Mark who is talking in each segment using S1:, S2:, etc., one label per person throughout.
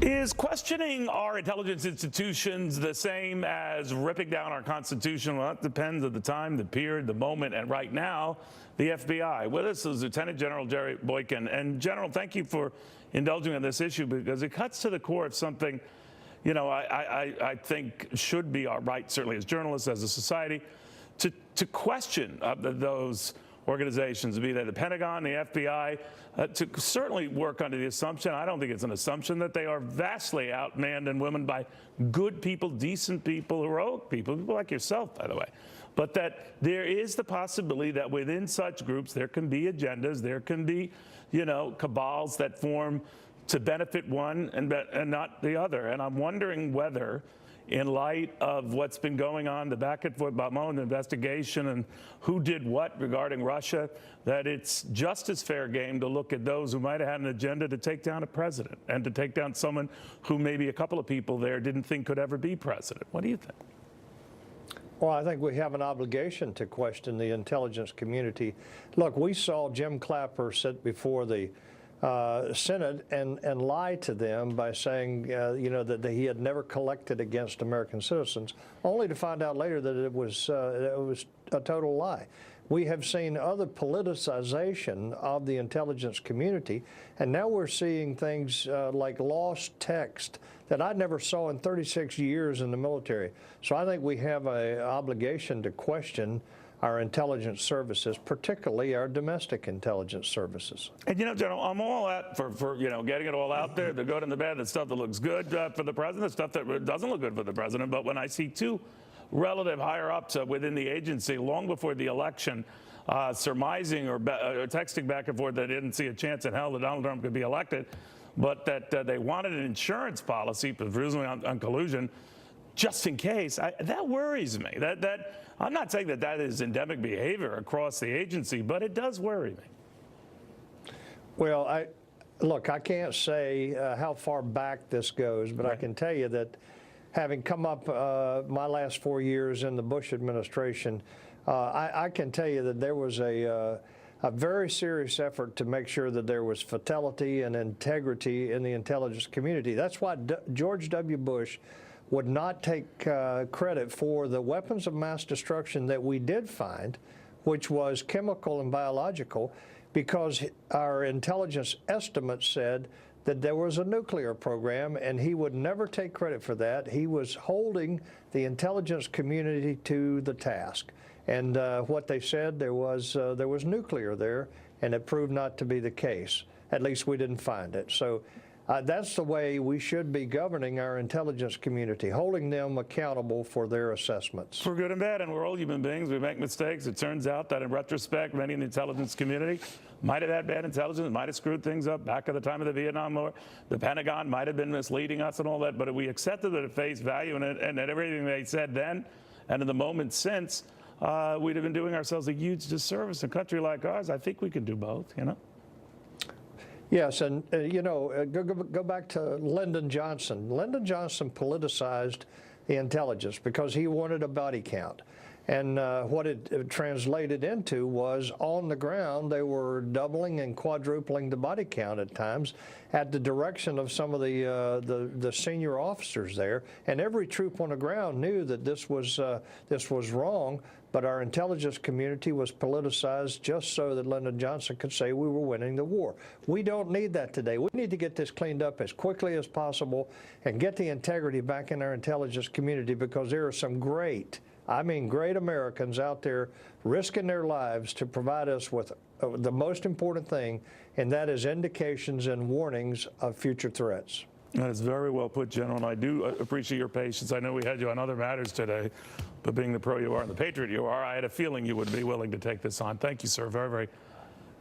S1: Is questioning our intelligence institutions the same as ripping down our Constitution? Well, it depends on the time, the period, the moment, and right now, the FBI. With us is Lieutenant General Jerry Boykin. And General, thank you for indulging in this issue because it cuts to the core of something, you know, I think should be our right, certainly as journalists, as a society, to question those organizations, be they the Pentagon, the FBI, to certainly work under the assumption, I don't think it's an assumption, that they are vastly outmanned and women by good people, decent people, heroic people like yourself, by the way. But that there is the possibility that within such groups there can be agendas, there can be, you know, cabals that form to benefit one and not the other. And I'm wondering whether, in light of what's been going on, the back and forth about Mueller investigation and who did what regarding Russia, that it's just as fair game to look at those who might have had an agenda to take down a president and to take down someone who maybe a couple of people there didn't think could ever be president. What do you think?
S2: Well, I think we have an obligation to question the intelligence community. Look, we saw Jim Clapper sit before the Senate and lie to them by saying, you know, that he had never collected against American citizens, only to find out later that it was a total lie. We have seen other politicization of the intelligence community, and now we're seeing things like lost text that I never saw in 36 years in the military. So I think we have an obligation to question our intelligence services, particularly our domestic intelligence services.
S1: And, you know, General, I'm all out for you know, getting it all out there, the good and the bad, the stuff that looks good for the president, the stuff that doesn't look good for the president. But when I see two relative higher-ups within the agency long before the election surmising or texting back and forth that they didn't see a chance in hell that Donald Trump could be elected, but that they wanted an insurance policy, presumably on collusion, just in case, that worries me. I'm not saying that that is endemic behavior across the agency, but it does worry me.
S2: Well, look, I can't say how far back this goes, but right. I can tell you that having come up my last 4 years in the Bush administration, I can tell you that there was a very serious effort to make sure that there was fidelity and integrity in the intelligence community. That's why George W. Bush would not take credit for the weapons of mass destruction that we did find, which was chemical and biological, because our intelligence estimates said that there was a nuclear program, and he would never take credit for that. He was holding the intelligence community to the task. And what they said, there was nuclear there, and it proved not to be the case. At least we didn't find it. So that's the way we should be governing our intelligence community, holding them accountable for their assessments. For
S1: good and bad, and we're all human beings. We make mistakes. It turns out that in retrospect, many in the intelligence community might have had bad intelligence, might have screwed things up back at the time of the Vietnam War. The Pentagon might have been misleading us and all that, but we accepted it at face value, and everything they said then and in the moment since, we'd have been doing ourselves a huge disservice. In a country like ours, I think we could do both, you know?
S2: Yes, and you know, go back to Lyndon Johnson. Lyndon Johnson politicized the intelligence because he wanted a body count. And what it translated into was, on the ground, they were doubling and quadrupling the body count at times at the direction of some of the senior officers there. And every troop on the ground knew that this was wrong, but our intelligence community was politicized just so that Lyndon Johnson could say we were winning the war. We don't need that today. We need to get this cleaned up as quickly as possible and get the integrity back in our intelligence community, because there are some great, I mean great Americans out there risking their lives to provide us with the most important thing, and that is indications and warnings of future threats.
S1: That is very well put, General, and I do appreciate your patience. I know we had you on other matters today, but being the pro you are and the patriot you are, I had a feeling you would be willing to take this on. Thank you, sir, very, very,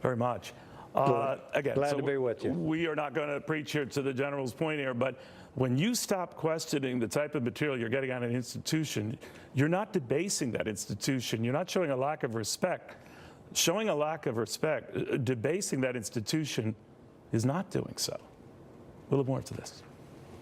S1: very much. Again,
S2: glad to be with you.
S1: We are not going to preach here to the General's point here, but when you stop questioning the type of material you're getting on an institution, you're not debasing that institution. You're not showing a lack of respect. Showing a lack of respect, debasing that institution is not doing so. We'll have more to this.